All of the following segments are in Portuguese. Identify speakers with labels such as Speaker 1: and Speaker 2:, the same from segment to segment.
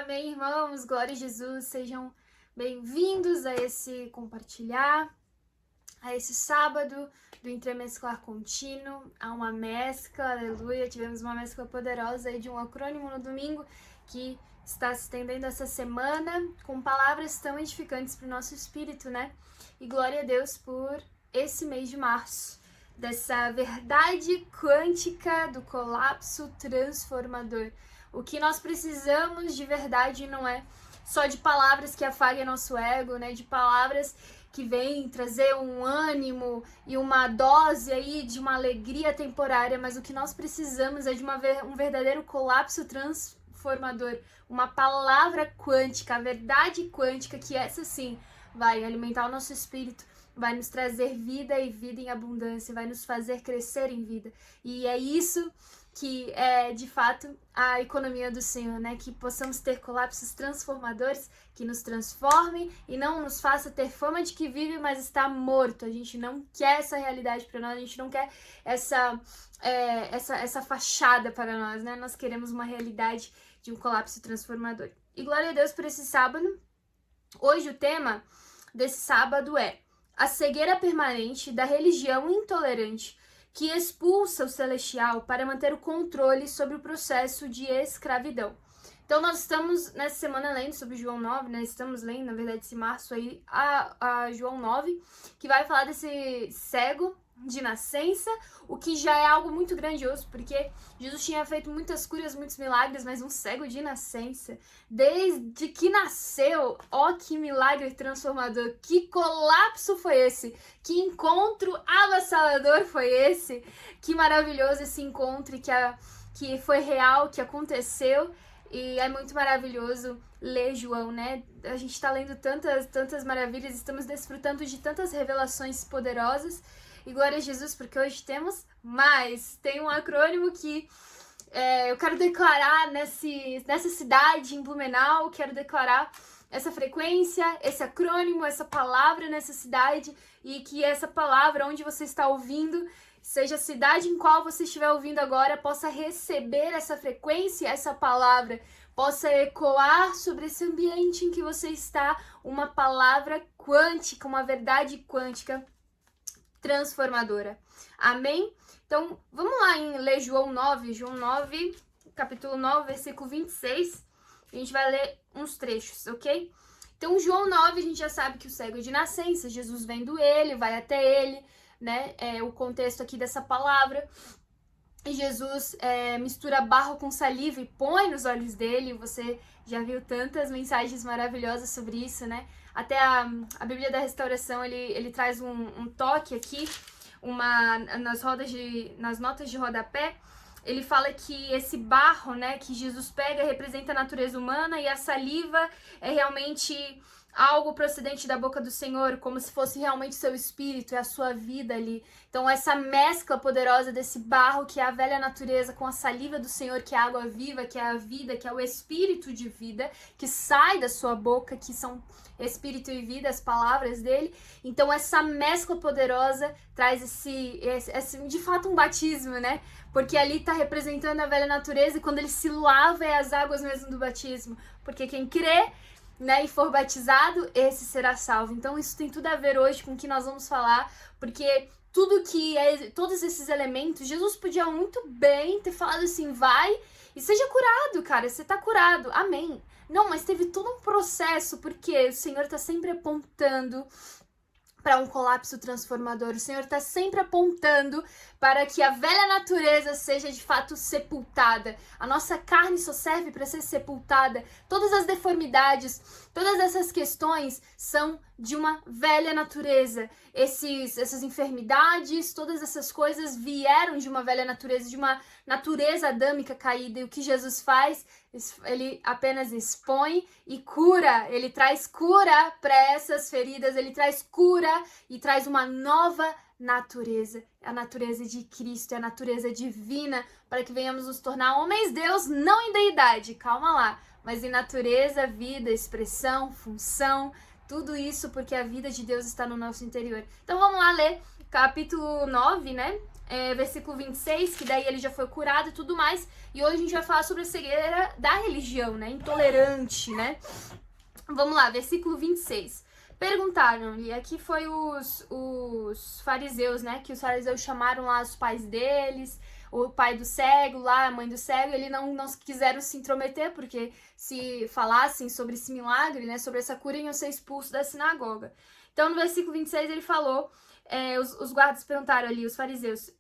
Speaker 1: Amém, irmãos, glória a Jesus, sejam bem-vindos a esse compartilhar, a esse sábado do Entremesclar Contínuo, a uma mescla, aleluia, tivemos uma mescla poderosa aí de um acrônimo no domingo, que está se estendendo essa semana, com palavras tão edificantes para o nosso espírito, né? E glória a Deus por esse mês de março, dessa verdade quântica do colapso transformador. O que nós precisamos de verdade não é só de palavras que afaguem nosso ego, né? De palavras que vêm trazer um ânimo e uma dose aí de uma alegria temporária, mas o que nós precisamos é de um verdadeiro colapso transformador, uma palavra quântica, a verdade quântica, que essa sim vai alimentar o nosso espírito, vai nos trazer vida e vida em abundância, vai nos fazer crescer em vida. E é isso que é, de fato, a economia do Senhor, né? Que possamos ter colapsos transformadores, que nos transformem e não nos faça ter fama de que vive, mas está morto. A gente não quer essa realidade para nós, a gente não quer essa fachada para nós, né? Nós queremos uma realidade de um colapso transformador. E glória a Deus por esse sábado. Hoje o tema desse sábado é a cegueira permanente da religião intolerante que expulsa o celestial para manter o controle sobre o processo de escravidão. Então nós estamos nessa semana lendo sobre João 9, né? Estamos lendo, na verdade, esse março aí, a João 9, que vai falar desse cego de nascença, o que já é algo muito grandioso, porque Jesus tinha feito muitas curas, muitos milagres, mas um cego de nascença, desde que nasceu, ó que milagre transformador, que colapso foi esse, que encontro avassalador foi esse, que maravilhoso esse encontro que foi real, que aconteceu. E é muito maravilhoso ler João, né? A gente está lendo tantas maravilhas, estamos desfrutando de tantas revelações poderosas. E glória a Jesus, porque hoje temos mais. Tem um acrônimo que eu quero declarar nessa cidade, em Blumenau, quero declarar essa frequência, esse acrônimo, essa palavra nessa cidade, e que essa palavra, onde você está ouvindo, seja a cidade em qual você estiver ouvindo agora, possa receber essa frequência, essa palavra, possa ecoar sobre esse ambiente em que você está, uma palavra quântica, uma verdade quântica transformadora. Amém? Então, vamos lá em ler João 9, capítulo 9, versículo 26. A gente vai ler uns trechos, ok? Então, João 9, a gente já sabe que o cego é de nascença, Jesus vendo ele, vai até ele, né? O contexto aqui dessa palavra. E Jesus mistura barro com saliva e põe nos olhos dele. Você já viu tantas mensagens maravilhosas sobre isso, né? Até a Bíblia da Restauração, ele traz um toque aqui, nas notas de rodapé. Ele fala que esse barro, né, que Jesus pega representa a natureza humana e a saliva é realmente algo procedente da boca do Senhor, como se fosse realmente seu espírito, é a sua vida ali. Então essa mescla poderosa desse barro, que é a velha natureza, com a saliva do Senhor, que é a água viva, que é a vida, que é o espírito de vida, que sai da sua boca, que são espírito e vida, as palavras dele. Então essa mescla poderosa traz esse de fato um batismo, né? Porque ali está representando a velha natureza, e quando ele se lava é as águas mesmo do batismo. Porque quem crê, né, e for batizado, esse será salvo. Então isso tem tudo a ver hoje com o que nós vamos falar, porque todos esses elementos, Jesus podia muito bem ter falado assim, vai e seja curado, cara, você tá curado, amém. Não, mas teve todo um processo, porque o Senhor tá sempre apontando para um colapso transformador. O Senhor está sempre apontando para que a velha natureza seja de fato sepultada. A nossa carne só serve para ser sepultada. Todas as deformidades, todas essas questões são de uma velha natureza. Essas enfermidades, todas essas coisas vieram de uma velha natureza, de uma natureza adâmica caída. E o que Jesus faz? Ele apenas expõe e cura. Ele traz cura para essas feridas, ele traz cura e traz uma nova natureza, a natureza de Cristo, a natureza divina, para que venhamos nos tornar homens-deus, não em deidade, calma lá, mas em natureza, vida, expressão, função, tudo isso porque a vida de Deus está no nosso interior. Então vamos lá ler capítulo 9, né? Versículo 26, que daí ele já foi curado e tudo mais. E hoje a gente vai falar sobre a cegueira da religião, né? Intolerante, né? Vamos lá, versículo 26. Perguntaram-lhe, aqui foi os fariseus, né? Que os fariseus chamaram lá os pais deles, o pai do cego lá, a mãe do cego, eles não quiseram se intrometer, porque se falassem sobre esse milagre, né? Sobre essa cura, iam ser expulsos da sinagoga. Então, no versículo 26, ele falou, os guardas perguntaram ali, os fariseus,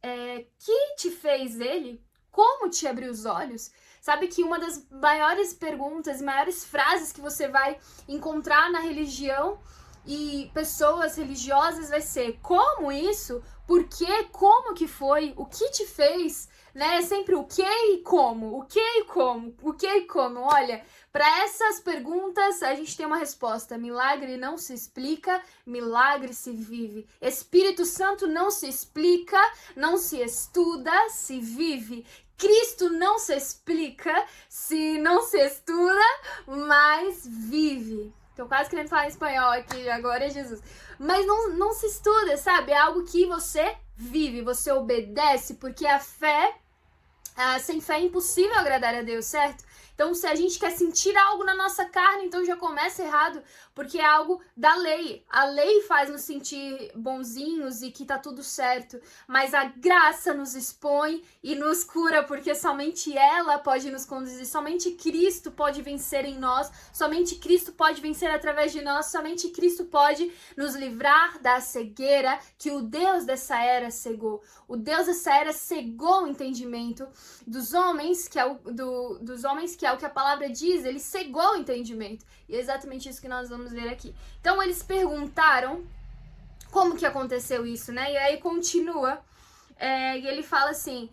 Speaker 1: que te fez ele? Como te abriu os olhos? Sabe que uma das maiores perguntas, maiores frases que você vai encontrar na religião e pessoas religiosas vai ser: como isso? Por quê? Como que foi? O que te fez? Né? É sempre o que e como, o que e como, o que e como. Olha, para essas perguntas a gente tem uma resposta: milagre não se explica, milagre se vive. Espírito Santo não se explica, não se estuda, se vive. Cristo não se explica, se não se estuda, mas vive. Tô quase querendo falar em espanhol aqui, agora é Jesus. Mas não se estuda, sabe? É algo que você vive, você obedece, porque a fé, sem fé é impossível agradar a Deus, certo? Então, se a gente quer sentir algo na nossa carne, então já começa errado, porque é algo da lei. A lei faz nos sentir bonzinhos e que tá tudo certo, mas a graça nos expõe e nos cura, porque somente ela pode nos conduzir, somente Cristo pode vencer em nós, somente Cristo pode vencer através de nós, somente Cristo pode nos livrar da cegueira que o Deus dessa era cegou. O Deus dessa era cegou o entendimento dos homens, que é o que a palavra diz, ele cegou o entendimento. E é exatamente isso que nós vamos ver aqui. Então eles perguntaram como que aconteceu isso, né? E aí continua, e ele fala assim: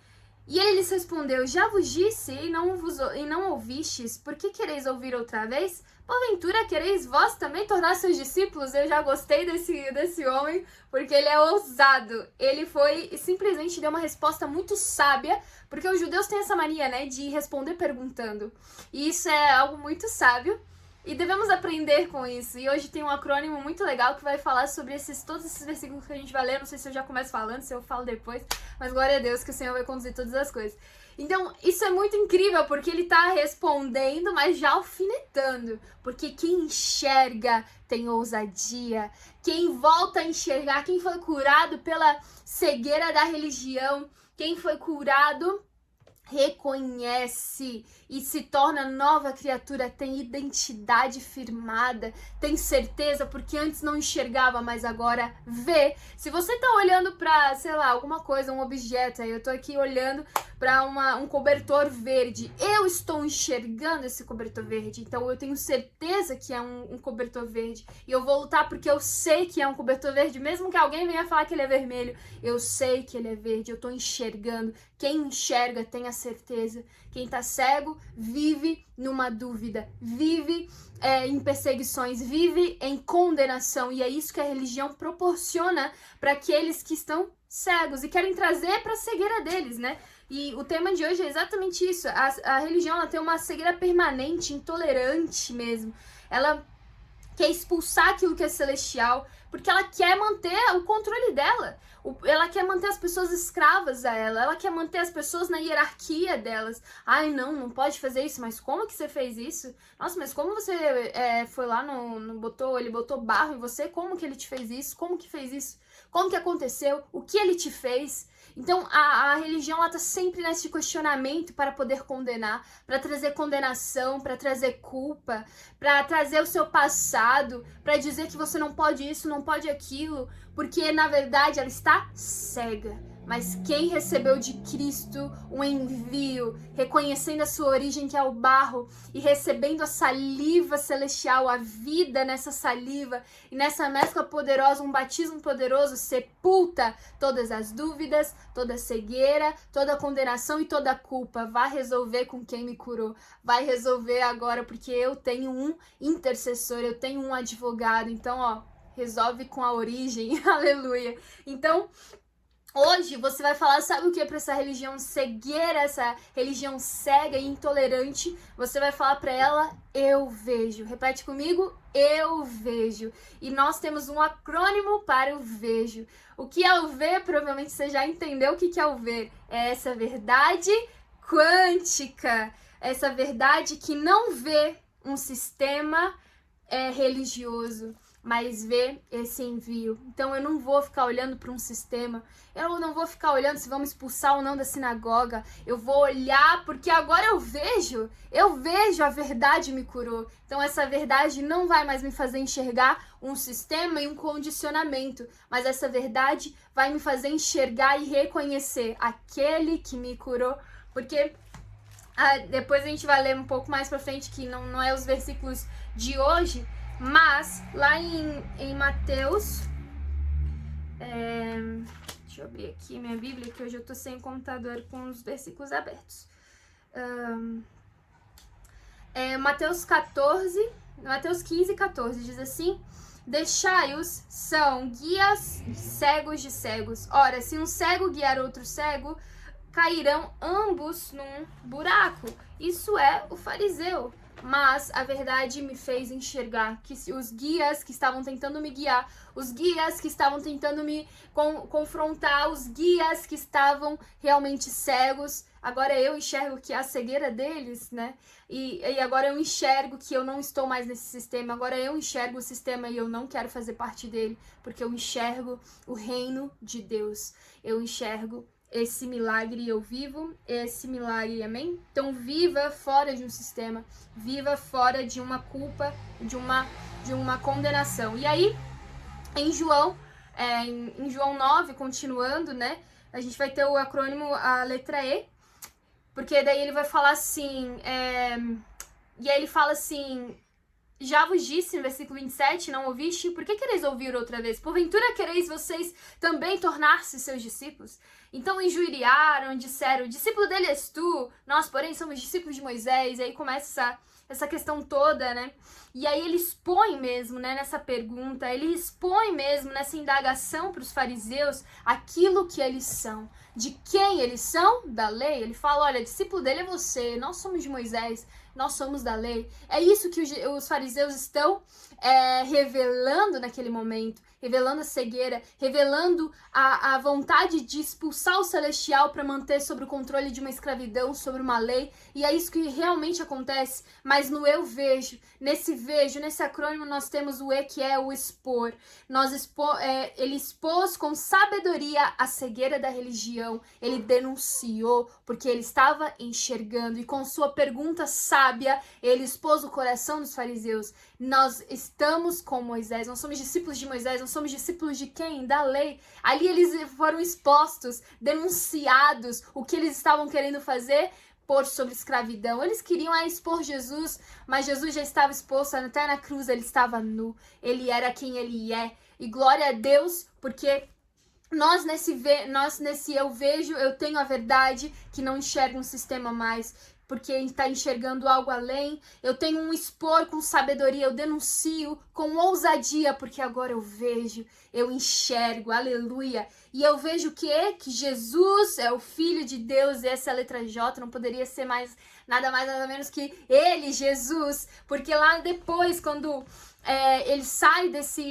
Speaker 1: e ele lhes respondeu: já vos disse e não ouvistes, por que quereis ouvir outra vez? Porventura quereis vós também tornar seus discípulos? Eu já gostei desse homem, porque ele é ousado. Ele foi e simplesmente deu uma resposta muito sábia, porque os judeus têm essa mania, né, de responder perguntando. E isso é algo muito sábio, e devemos aprender com isso. E hoje tem um acrônimo muito legal que vai falar sobre todos esses versículos que a gente vai ler. Não sei se eu já começo falando, se eu falo depois, mas glória a Deus que o Senhor vai conduzir todas as coisas. Então, isso é muito incrível, porque ele tá respondendo, mas já alfinetando. Porque quem enxerga tem ousadia. Quem volta a enxergar, quem foi curado pela cegueira da religião, quem foi curado reconhece e se torna nova criatura, tem identidade firmada, tem certeza, porque antes não enxergava, mas agora vê. Se você tá olhando pra, sei lá, alguma coisa, um objeto, aí eu tô aqui olhando pra um cobertor verde, eu estou enxergando esse cobertor verde, então eu tenho certeza que é um cobertor verde, e eu vou lutar porque eu sei que é um cobertor verde, mesmo que alguém venha falar que ele é vermelho, eu sei que ele é verde, eu tô enxergando. Quem enxerga tem a certeza. Quem tá cego vive numa dúvida, vive em perseguições, vive em condenação. E é isso que a religião proporciona para aqueles que estão cegos e querem trazer para a cegueira deles, né? E o tema de hoje é exatamente isso. A religião, ela tem uma cegueira permanente, intolerante mesmo. Ela quer expulsar aquilo que é celestial, porque ela quer manter o controle dela. Ela quer manter as pessoas escravas a ela quer manter as pessoas na hierarquia delas. Ai, não pode fazer isso, mas como que você fez isso? Nossa, mas como você foi lá, ele botou barro em você? Como que ele te fez isso? Como que fez isso? Como que aconteceu? O que ele te fez? Então, a religião, ela tá sempre nesse questionamento para poder condenar, para trazer condenação, para trazer culpa, para trazer o seu passado, para dizer que você não pode isso, não pode aquilo, porque, na verdade, ela está cega. Mas quem recebeu de Cristo um envio, reconhecendo a sua origem, que é o barro, e recebendo a saliva celestial, a vida nessa saliva, e nessa mescla poderosa, um batismo poderoso, sepulta todas as dúvidas, toda a cegueira, toda a condenação e toda a culpa. Vai resolver com quem me curou. Vai resolver agora, porque eu tenho um intercessor, eu tenho um advogado. Então, resolve com a origem. Aleluia. Então, Hoje você vai falar, sabe o que, para essa religião cegueira, essa religião cega e intolerante? Você vai falar para ela, eu vejo. Repete comigo, eu vejo. E nós temos um acrônimo para o vejo. O que é o ver? Provavelmente você já entendeu o que é o ver. É essa verdade quântica. Essa verdade que não vê um sistema religioso, mas vê esse envio. Então eu não vou ficar olhando para um sistema, eu não vou ficar olhando se vamos expulsar ou não da sinagoga, eu vou olhar porque agora eu vejo a verdade me curou. Então essa verdade não vai mais me fazer enxergar um sistema e um condicionamento, mas essa verdade vai me fazer enxergar e reconhecer aquele que me curou, porque depois a gente vai ler um pouco mais pra frente, que não é os versículos de hoje, mas lá em Mateus, deixa eu abrir aqui minha Bíblia, que hoje eu tô sem computador com os versículos abertos. Mateus 15, 14, diz assim: deixai-os, são guias cegos de cegos. Ora, se um cego guiar outro cego, cairão ambos num buraco. Isso é o fariseu. Mas a verdade me fez enxergar que os guias que estavam tentando me guiar, os guias que estavam tentando me confrontar, os guias que estavam realmente cegos, agora eu enxergo que a cegueira deles, né? E agora eu enxergo que eu não estou mais nesse sistema, agora eu enxergo o sistema e eu não quero fazer parte dele, porque eu enxergo o reino de Deus, eu enxergo esse milagre, eu vivo esse milagre, amém? Então viva fora de um sistema, viva fora de uma culpa, de uma condenação. E aí, em João 9, continuando, né? A gente vai ter o acrônimo, a letra E, porque daí ele vai falar assim, e aí ele fala assim: já vos disse, no versículo 27, não ouviste? Por que quereis ouvir outra vez? Porventura quereis vocês também tornar-se seus discípulos? Então injuriaram, disseram: o discípulo dele és tu, nós, porém, somos discípulos de Moisés. E aí começa essa questão toda, né? E aí ele expõe mesmo, né, nessa pergunta, ele expõe mesmo nessa indagação para os fariseus aquilo que eles são. De quem eles são? Da lei. Ele fala: olha, discípulo dele é você, nós somos de Moisés, nós somos da lei. É isso que os fariseus estão revelando naquele momento, revelando a cegueira, revelando a vontade de expulsar o celestial para manter sob o controle de uma escravidão, sobre uma lei. E é isso que realmente acontece. Mas no eu vejo, nesse acrônimo nós temos o E, que é o expor. Ele expôs com sabedoria a cegueira da religião, ele denunciou, porque ele estava enxergando, e com sua pergunta sábia, ele expôs o coração dos fariseus. Nós estamos com Moisés, nós somos discípulos de Moisés, nós somos discípulos de quem? Da lei. Ali eles foram expostos, denunciados, o que eles estavam querendo fazer por sobre escravidão. Eles queriam expor Jesus, mas Jesus já estava exposto, até na cruz ele estava nu, ele era quem ele é. E glória a Deus, porque nós nesse eu vejo, eu tenho a verdade, que não enxerga um sistema mais, porque está enxergando algo além. Eu tenho um expor com sabedoria, eu denuncio com ousadia, porque agora eu vejo, eu enxergo, aleluia. E eu vejo que Jesus é o Filho de Deus, essa é a letra J, não poderia ser nada mais, nada menos que ele, Jesus, porque lá depois, quando ele sai dessa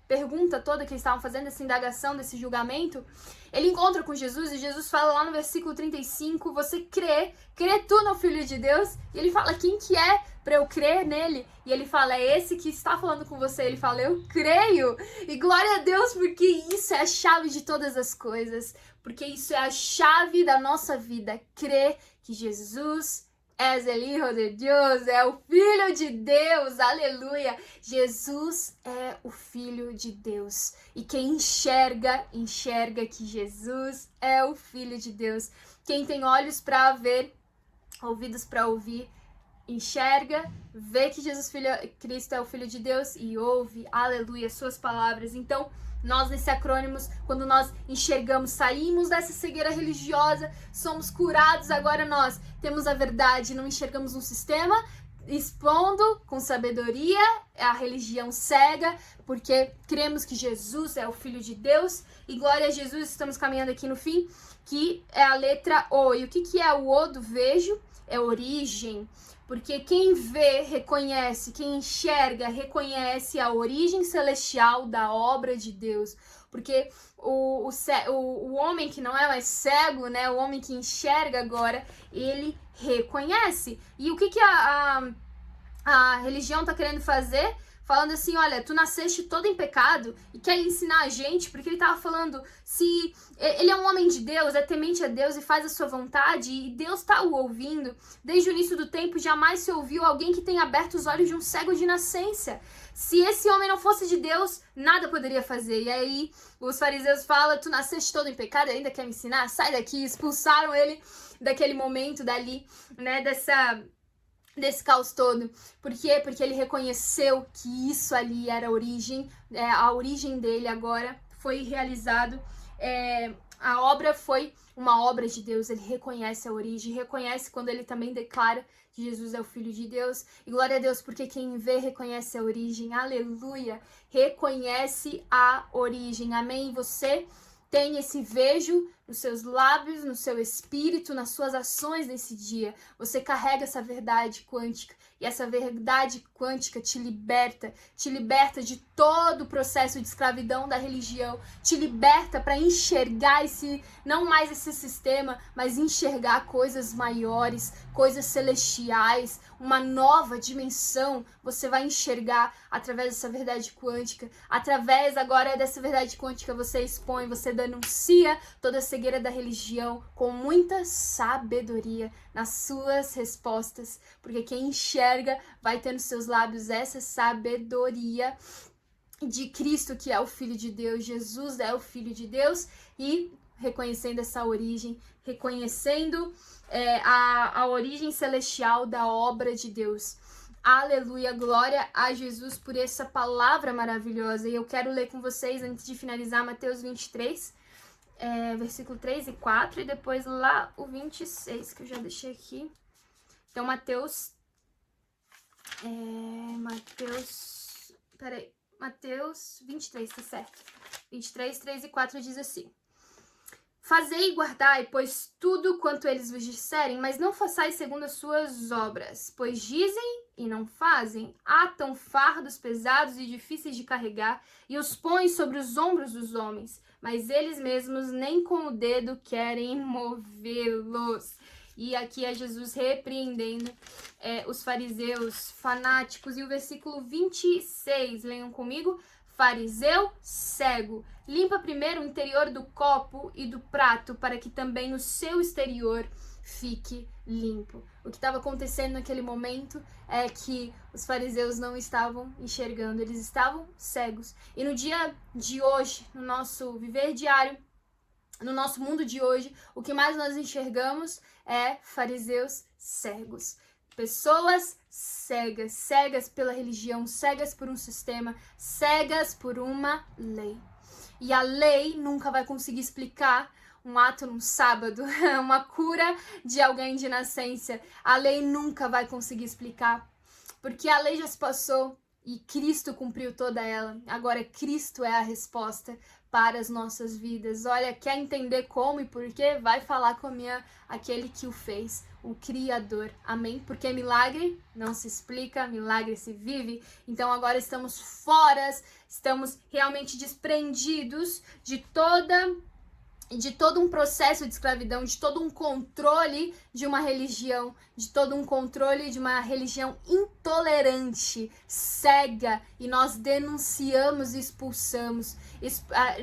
Speaker 1: pergunta toda que eles estavam fazendo, dessa indagação, desse julgamento, ele encontra com Jesus, e Jesus fala lá no versículo 35, você crê tu no Filho de Deus? E ele fala: quem que é para eu crer nele? E ele fala: é esse que está falando com você. Ele fala: eu creio. E glória a Deus, porque isso é a chave de todas as coisas, porque isso é a chave da nossa vida, crer que Jesus é o Hijo de Deus, é o Filho de Deus, aleluia. Jesus é o Filho de Deus. E quem enxerga que Jesus é o Filho de Deus. Quem tem olhos para ver, ouvidos para ouvir, enxerga, vê que Cristo é o Filho de Deus e ouve, aleluia, suas palavras. Então, nós nesse acrônimos, quando nós enxergamos, saímos dessa cegueira religiosa, somos curados, agora nós temos a verdade, não enxergamos um sistema, expondo com sabedoria a religião cega, porque cremos que Jesus é o Filho de Deus, e glória a Jesus, estamos caminhando aqui no fim, que é a letra O. E o que é o O do vejo? É origem, porque quem vê, reconhece, quem enxerga, reconhece a origem celestial da obra de Deus, porque o homem que não é mais cego, né, o homem que enxerga agora, ele reconhece. E o que a religião tá querendo fazer? Falando assim, olha, tu nasceste todo em pecado e quer ensinar a gente, porque ele tava falando, se ele é um homem de Deus, é temente a Deus e faz a sua vontade, e Deus tá o ouvindo. Desde o início do tempo, jamais se ouviu alguém que tenha aberto os olhos de um cego de nascença. Se esse homem não fosse de Deus, nada poderia fazer. E aí, os fariseus falam, tu nasceste todo em pecado, ainda quer me ensinar? Sai daqui. Expulsaram ele daquele momento, dali, né, desse caos todo. Por quê? Porque ele reconheceu que isso ali era a origem dele agora foi realizado. A obra foi uma obra de Deus, ele reconhece a origem, reconhece quando ele também declara que Jesus é o Filho de Deus. E glória a Deus, porque quem vê reconhece a origem, aleluia, reconhece a origem, amém? Você tem esse vejo nos seus lábios, no seu espírito, nas suas ações nesse dia. Você carrega essa verdade quântica. E essa verdade quântica te liberta de todo o processo de escravidão da religião, te liberta para enxergar não mais esse sistema, mas enxergar coisas maiores, coisas celestiais, uma nova dimensão. Você vai enxergar através dessa verdade quântica. Através agora dessa verdade quântica, você expõe, você denuncia toda a cegueira da religião com muita sabedoria nas suas respostas, porque quem enxerga vai ter nos seus lábios essa sabedoria de Cristo, que é o Filho de Deus. Jesus é o Filho de Deus, e reconhecendo essa origem, reconhecendo a origem celestial da obra de Deus. Aleluia, glória a Jesus por essa palavra maravilhosa. E eu quero ler com vocês, antes de finalizar, Mateus 23, versículo 3 e 4, e depois lá o 26, que eu já deixei aqui. Então, Mateus 23, tá certo. 23, 3 e 4 diz assim: Fazei e guardai, pois tudo quanto eles vos disserem, mas não façais segundo as suas obras, pois dizem e não fazem, atam fardos pesados e difíceis de carregar e os põem sobre os ombros dos homens, mas eles mesmos nem com o dedo querem movê-los. E aqui é Jesus repreendendo os fariseus fanáticos. E o versículo 26, leiam comigo. Fariseu cego, limpa primeiro o interior do copo e do prato, para que também o seu exterior fique limpo. O que estava acontecendo naquele momento é que os fariseus não estavam enxergando, eles estavam cegos. E no dia de hoje, no nosso viver diário, no nosso mundo de hoje, o que mais nós enxergamos é fariseus cegos. Pessoas cegas, cegas pela religião, cegas por um sistema, cegas por uma lei. E a lei nunca vai conseguir explicar um ato num sábado, uma cura de alguém de nascença. A lei nunca vai conseguir explicar, porque a lei já se passou e Cristo cumpriu toda ela. Agora Cristo é a resposta para as nossas vidas. Olha, quer entender como e por quê? Vai falar com aquele que o fez, o Criador. Amém? Porque milagre não se explica, milagre se vive. Então agora estamos estamos realmente desprendidos de todo um processo de escravidão, de todo um controle de uma religião, de todo um controle de uma religião intolerante, cega, e nós denunciamos e expulsamos.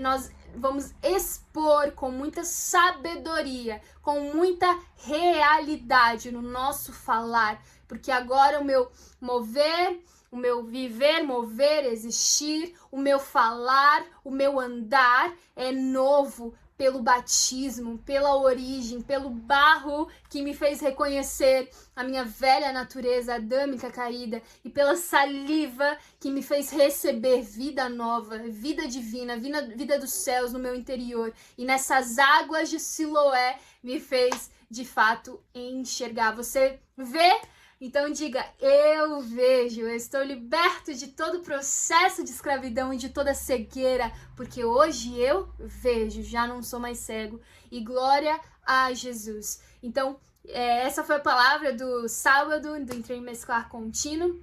Speaker 1: Nós vamos expor com muita sabedoria, com muita realidade no nosso falar, porque agora o meu mover, o meu viver, mover, existir, o meu falar, o meu andar é novo, pelo batismo, pela origem, pelo barro que me fez reconhecer a minha velha natureza adâmica caída, e pela saliva que me fez receber vida nova, vida divina, vida dos céus no meu interior. E nessas águas de Siloé me fez, de fato, enxergar. Você vê Então diga, eu vejo, eu estou liberto de todo o processo de escravidão e de toda cegueira, porque hoje eu vejo, já não sou mais cego. E glória a Jesus. Então, essa foi a palavra do sábado, do Entremesclar Contínuo.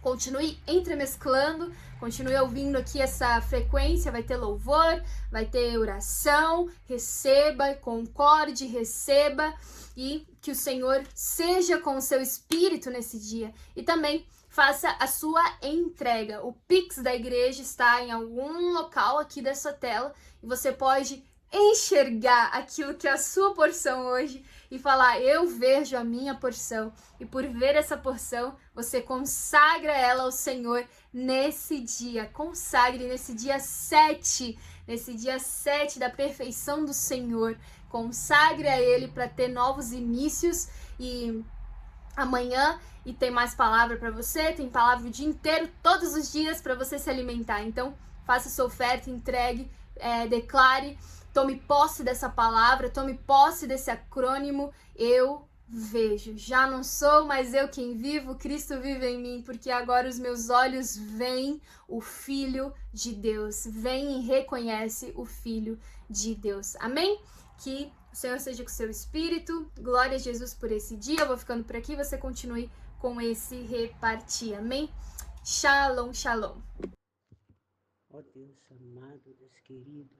Speaker 1: Continue entremesclando, continue ouvindo aqui essa frequência, vai ter louvor, vai ter oração, receba, concorde, receba, e que o Senhor seja com o seu espírito nesse dia. E também faça a sua entrega. O Pix da igreja está em algum local aqui dessa tela e você pode enxergar aquilo que é a sua porção hoje e falar, eu vejo a minha porção. E por ver essa porção, você consagra ela ao Senhor nesse dia. Consagre nesse dia 7, nesse dia 7 da perfeição do Senhor. Consagre a Ele para ter novos inícios. E amanhã e tem mais palavra para você, tem palavra o dia inteiro, todos os dias para você se alimentar. Então, faça sua oferta, entregue, declare, tome posse dessa palavra, tome posse desse acrônimo. Eu vejo, já não sou mais eu quem vivo, Cristo vive em mim, porque agora os meus olhos veem o Filho de Deus, veem e reconhece o Filho de Deus. Amém? Que o Senhor seja com o seu espírito. Glória a Jesus por esse dia. Eu vou ficando por aqui. Você continue com esse repartir. Amém? Shalom, shalom.
Speaker 2: Ó Deus amado, Deus querido,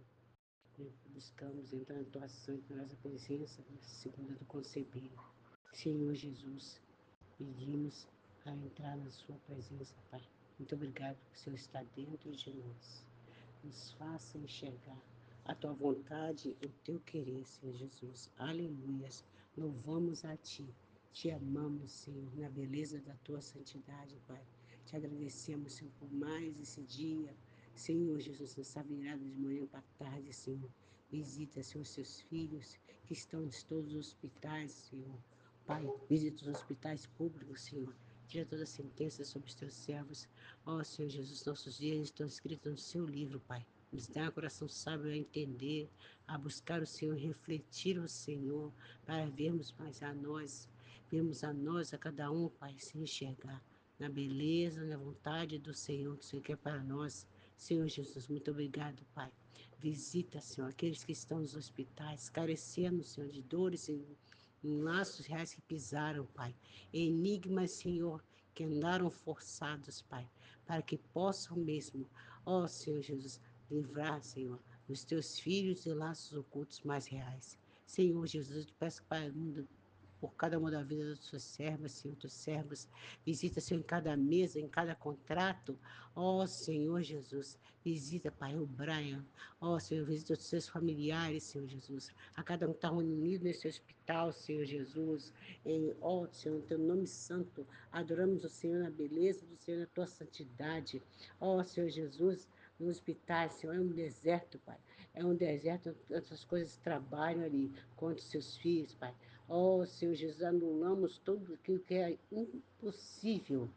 Speaker 2: buscamos entrar na tua santa, na nossa presença, segunda do concebido. Senhor Jesus, pedimos a entrar na sua presença, Pai. Muito obrigado porque o Senhor está dentro de nós. Nos faça enxergar a tua vontade, o teu querer, Senhor Jesus. Aleluias. Louvamos a ti. Te amamos, Senhor, na beleza da tua santidade, Pai. Te agradecemos, Senhor, por mais esse dia. Senhor Jesus, nessa virada de manhã para tarde, Senhor. Visita, Senhor, os seus filhos que estão em todos os hospitais, Senhor. Pai, visita os hospitais públicos, Senhor. Tira toda a sentença sobre os teus servos. Ó, Senhor Jesus, nossos dias estão escritos no seu livro, Pai. Nos dá um coração sábio a entender, a buscar o Senhor, refletir o Senhor, para vermos mais a nós, a cada um, Pai, se enxergar na beleza, na vontade do Senhor, que o Senhor quer para nós. Senhor Jesus, muito obrigado, Pai. Visita, Senhor, aqueles que estão nos hospitais, carecendo, Senhor, de dores em laços reais que pisaram, Pai. Enigmas, Senhor, que andaram forçados, Pai, para que possam mesmo, ó Senhor Jesus, livrar, Senhor, os teus filhos de laços ocultos mais reais. Senhor Jesus, eu te peço, Pai, por cada uma da vida das suas servas, Senhor, dos servos. Visita, Senhor, em cada mesa, em cada contrato. Ó Senhor Jesus, visita, Pai, o Brian. Ó Senhor, visita os seus familiares, Senhor Jesus. A cada um que está unido nesse hospital, Senhor Jesus. Ó Senhor, em teu nome santo, adoramos o Senhor na beleza do Senhor, na tua santidade. Ó Senhor Jesus, no hospital, Senhor, é um deserto, Pai. É um deserto, essas coisas trabalham ali contra os seus filhos, Pai. Ó Senhor Jesus, anulamos tudo aquilo que é impossível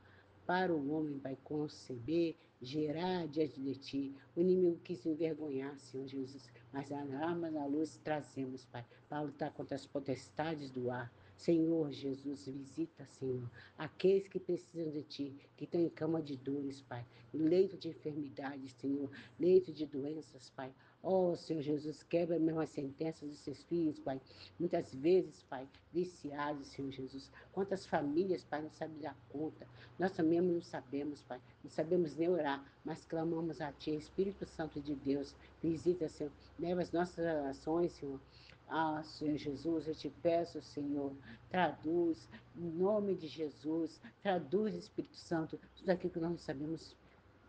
Speaker 2: para o homem, Pai, conceber, gerar diante de ti. O inimigo quis envergonhar, Senhor Jesus, mas a arma da luz trazemos, Pai, para lutar contra as potestades do ar. Senhor Jesus, visita, Senhor, aqueles que precisam de ti, que estão em cama de dores, Pai, leito de enfermidades, Senhor, leito de doenças, Pai. Ó Senhor Jesus, quebra mesmo as sentenças dos seus filhos, Pai. Muitas vezes, Pai, viciados, Senhor Jesus. Quantas famílias, Pai, não sabem dar conta. Nós também não sabemos, Pai. Não sabemos nem orar, mas clamamos a Ti, Espírito Santo de Deus. Visita, Senhor. Leva as nossas orações, Senhor. Ah, Senhor Jesus, eu te peço, Senhor, traduz, em nome de Jesus, traduz, Espírito Santo, tudo aquilo que nós não sabemos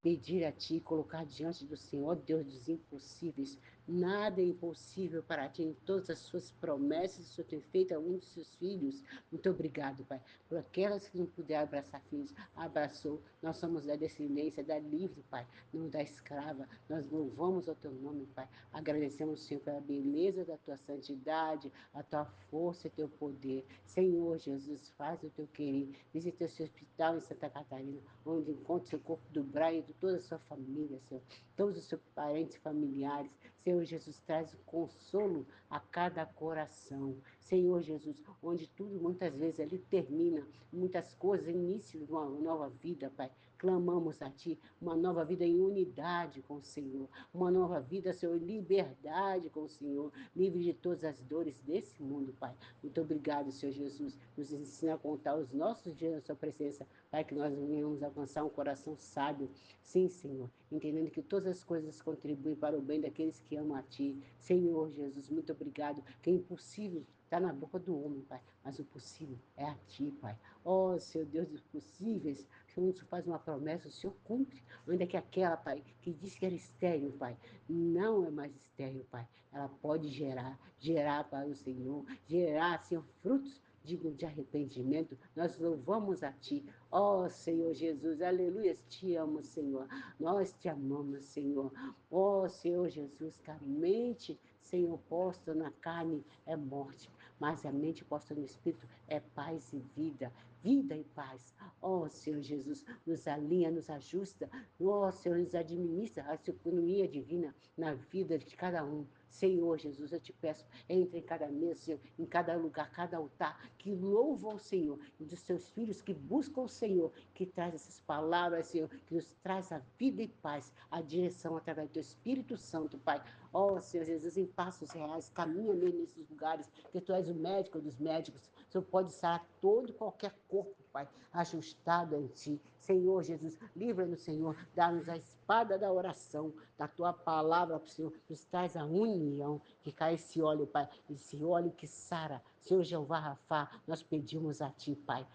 Speaker 2: pedir a Ti, colocar diante do Senhor, Deus dos impossíveis. Nada é impossível para Ti, em todas as Suas promessas que o Senhor tem feito a um dos Seus filhos. Muito obrigado, Pai, por aquelas que não puderam abraçar filhos, abraçou. Nós somos da descendência da livre, Pai, não da escrava. Nós louvamos o Teu nome, Pai. Agradecemos, Senhor, pela beleza da Tua santidade, a Tua força e Teu poder. Senhor Jesus, faz o Teu querer. Visita esse hospital em Santa Catarina, onde encontra o corpo do Brian e de toda a sua família, Senhor. Todos os seus parentes e familiares. Senhor Senhor Jesus, traz consolo a cada coração. Senhor Jesus, onde tudo muitas vezes ali termina, muitas coisas, início de uma nova vida, Pai. Clamamos a Ti, uma nova vida em unidade com o Senhor, uma nova vida, Senhor, em liberdade com o Senhor, livre de todas as dores desse mundo, Pai. Muito obrigado, Senhor Jesus, nos ensina a contar os nossos dias na Sua presença, Pai, que nós venhamos alcançar um coração sábio. Sim, Senhor, entendendo que todas as coisas contribuem para o bem daqueles que amam a Ti. Senhor Jesus, muito obrigado, que é impossível está na boca do homem, Pai, mas o possível é a Ti, Pai. Ó, Senhor Deus dos possíveis, quando o Senhor faz uma promessa, o Senhor cumpre, ainda que aquela, Pai, que disse que era estéril, Pai, não é mais estéril, Pai. Ela pode gerar para o Senhor, gerar, Senhor, frutos digno de arrependimento. Nós louvamos a Ti, ó Senhor Jesus, aleluia, te amo, Senhor, nós te amamos, Senhor, ó Senhor Jesus, que a mente, Senhor, posta na carne é morte, mas a mente posta no Espírito é paz e vida, vida e paz. Ó Senhor Jesus, nos alinha, nos ajusta, ó Senhor, nos administra a sua economia divina na vida de cada um. Senhor Jesus, eu te peço, entre em cada mesa, Senhor, em cada lugar, cada altar, que louvam o Senhor, e dos seus filhos que buscam o Senhor, que traz essas palavras, Senhor, que nos traz a vida e paz, a direção através do Espírito Santo, Pai. Ó Senhor Jesus, em passos reais, caminha mesmo nesses lugares, que Tu és o médico dos médicos, o Senhor pode sarar todo e qualquer corpo, Pai, ajustado em Ti. Senhor Jesus, livra-nos, Senhor, dá-nos a espada da oração, da Tua palavra, Senhor, nos traz a união, que cai esse óleo, Pai, esse óleo que sara. Senhor Jeová Rafá, nós pedimos a Ti, Pai,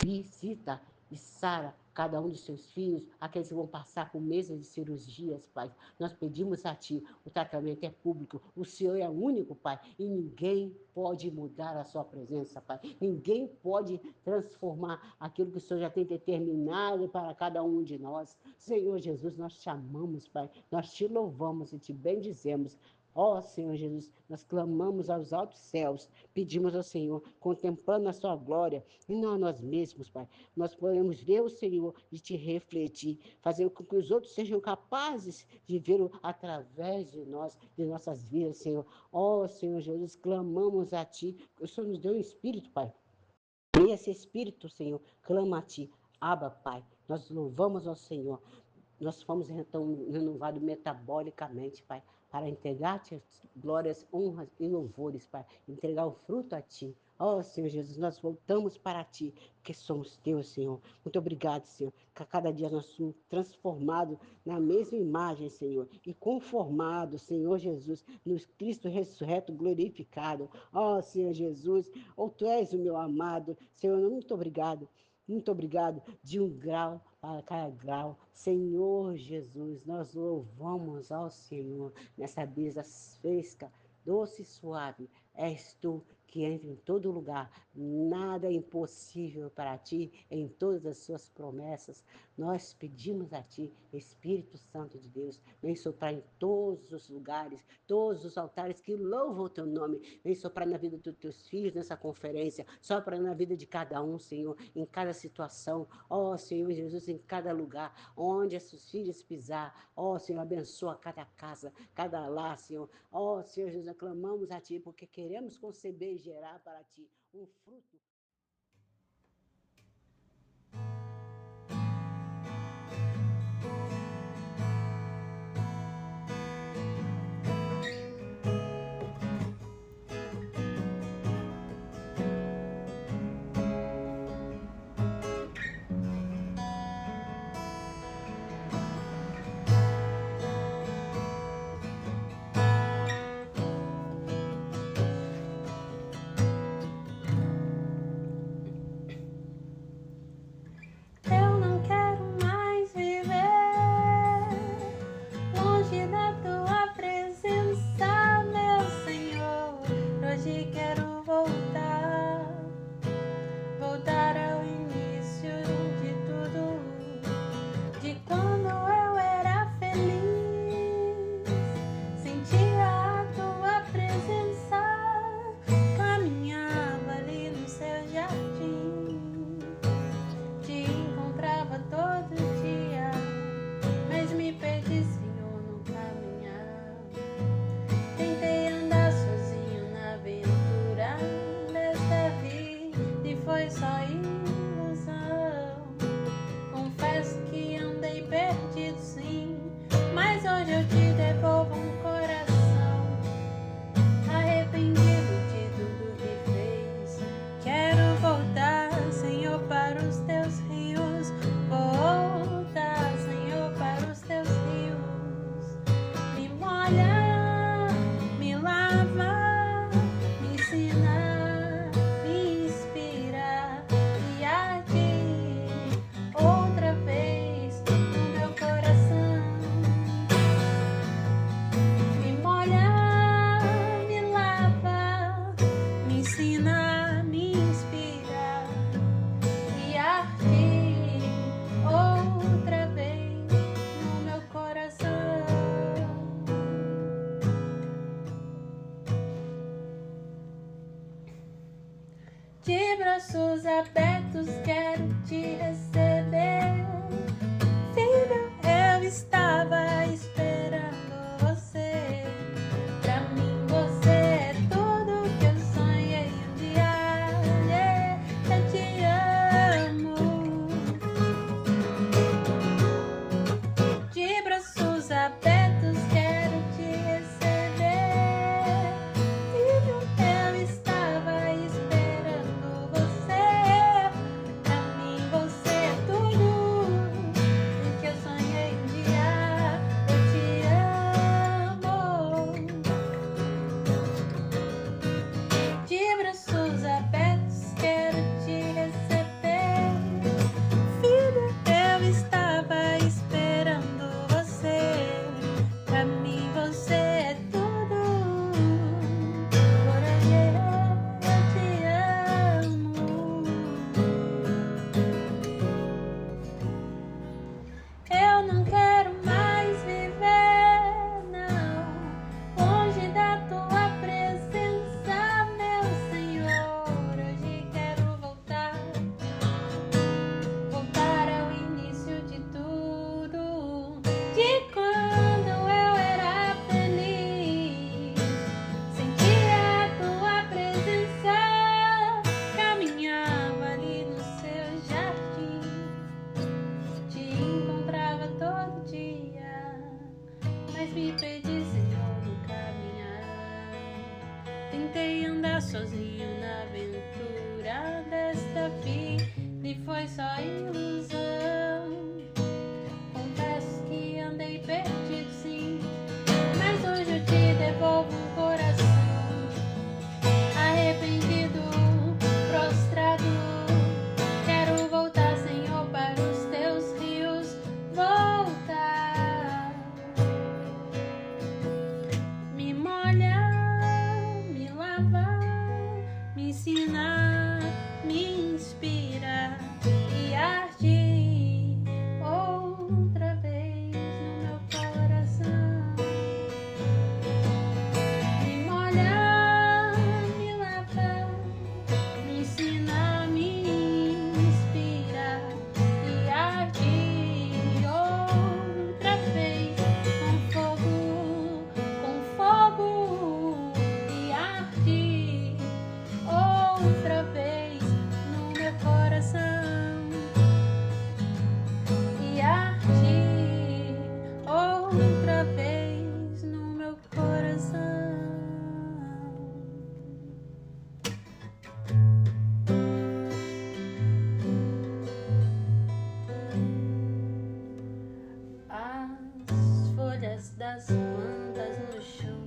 Speaker 2: visita e sara cada um dos seus filhos, aqueles que vão passar por meses de cirurgias, Pai. Nós pedimos a Ti, o tratamento é público, o Senhor é o único, Pai, e ninguém pode mudar a Sua presença, Pai. Ninguém pode transformar aquilo que o Senhor já tem determinado para cada um de nós. Senhor Jesus, nós te amamos, Pai, nós te louvamos e te bendizemos. Ó Senhor Jesus, nós clamamos aos altos céus, pedimos ao Senhor, contemplando a Sua glória, e não a nós mesmos, Pai. Nós podemos ver o Senhor e te refletir, fazer com que os outros sejam capazes de ver através de nós, de nossas vidas, Senhor. Ó Senhor Jesus, clamamos a Ti, que o Senhor nos deu um espírito, Pai. E esse espírito, Senhor, clama a Ti. Abba, Pai, nós louvamos ao Senhor. Nós fomos então renovados metabolicamente, Pai, para entregar-te glórias, honras e louvores, Pai, entregar o fruto a Ti. Ó Senhor Jesus, nós voltamos para Ti, porque somos Teus, Senhor. Muito obrigado, Senhor, que a cada dia nós somos transformados na mesma imagem, Senhor, e conformados, Senhor Jesus, no Cristo ressurreto, glorificado. Ó Senhor Jesus, Tu és o meu amado, Senhor, muito obrigado. Muito obrigado, de um grau para cada grau. Senhor Jesus, nós louvamos ao Senhor nessa brisa fresca, doce e suave. És Tu que entra em todo lugar. Nada é impossível para Ti, em todas as Suas promessas. Nós pedimos a Ti, Espírito Santo de Deus, vem soprar em todos os lugares, todos os altares que louvam o Teu nome. Vem soprar na vida dos Teus filhos nessa conferência, sopra na vida de cada um, Senhor, em cada situação. Ó Senhor Jesus, em cada lugar, onde as suas filhas pisar. Ó Senhor, abençoa cada casa, cada lar, Senhor. Ó Senhor Jesus, aclamamos a Ti, porque queremos conceber e gerar para Ti um fruto.
Speaker 3: braços abertos quero te receber. Filho, eu estava esperando você. Pra mim você é tudo que eu sonhei um dia. Yeah, eu te amo. De braços abertos quero te receber. Filho, eu estava esperando você. Pra mim você é tudo que eu sonhei um dia. Eu te amo. De braços abertos quero te receber. Filho, eu estava esperando você. Pra mim você é tudo. Por hoje eu te amo. Eu não quero mais viver, não, longe da tua presença, meu Senhor. Hoje quero voltar ao início de tudo, de quando eu era feliz. Sentia a tua presença, caminhava ali no seu jardim. Te encontrava todo dia, mas me perdi, Senhor, no caminhar. Tentei andar sozinho na aventura desta vida e foi só ilusão. Confesso que andei perdido, sim, mas hoje eu te devolvo um coração arrependido, prostrado. Quero voltar, Senhor, para os teus rios, voltar. Me molha, me lava, me ensina, me inspira e arde outra vez no meu coração. Me molha, me lava, me ensina, me inspira e arde outra vez com fogo e arde outra vez no meu coração. E arde outra vez no meu coração. As folhas das plantas no chão,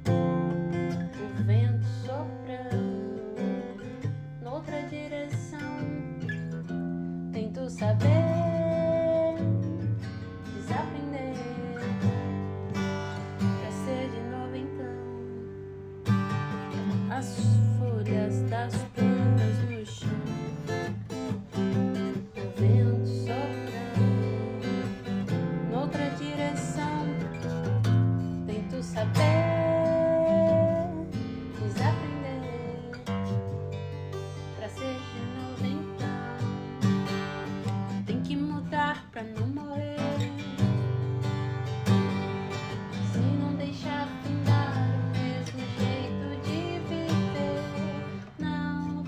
Speaker 3: o vento soprando noutra direção. Tento saber, desaprender, pra ser de novo então. As folhas das plantas no chão, o vento soprando noutra direção. Tento saber, desaprender, pra ser de novo então. Tem que mudar pra não morrer. Se não deixar afundar o mesmo jeito de viver, não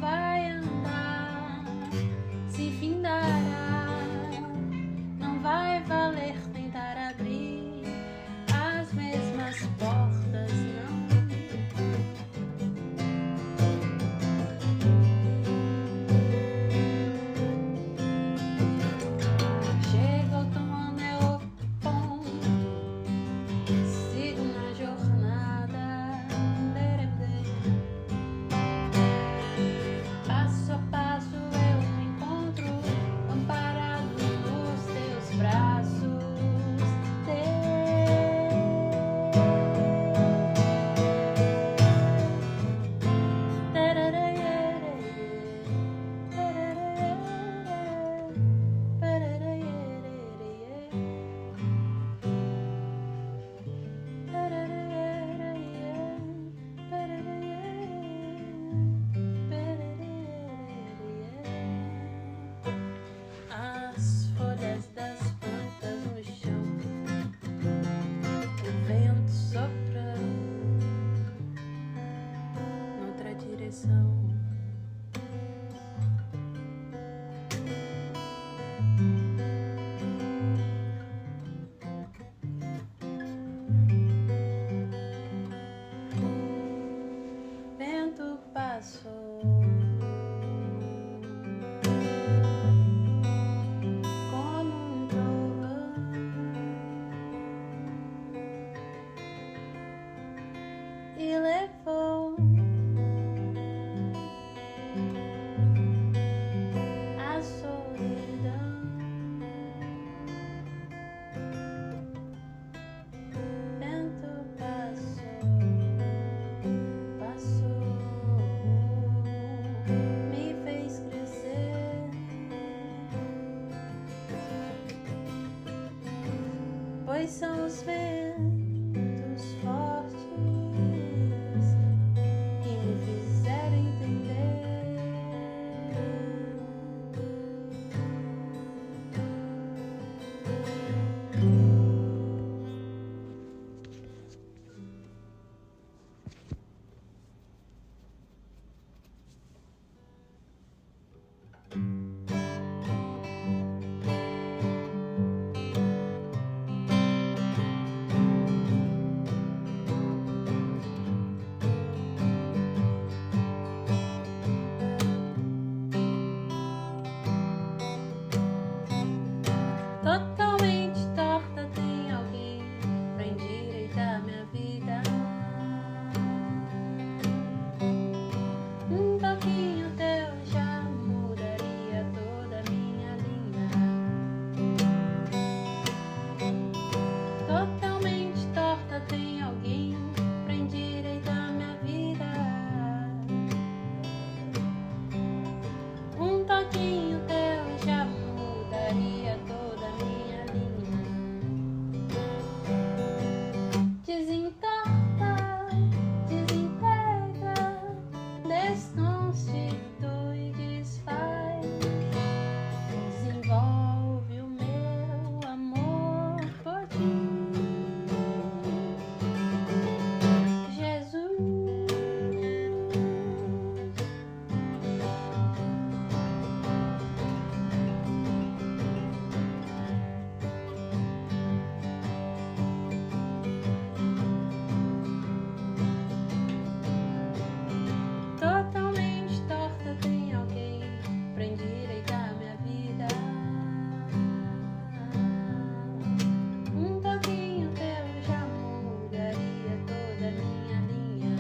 Speaker 3: traição. Vento passou como um trovão e levou a solidão. Vento passou, me fez crescer, pois são os ventos fortes que me fizeram entender totalmente torta. Tem alguém pra endireitar minha vida. Um toquinho teu já mudaria toda a minha linha. Totalmente torta. Tem alguém pra endireitar minha vida. Um toquinho teu já mudaria toda a minha linha. Desentorta, desintegra, desconstitui, desfaz, desenvolve o meu amor por ti, Jesus. Totalmente torta. Tem alguém pra endireitar minha vida. Um toquinho teu já mudaria toda a minha linha.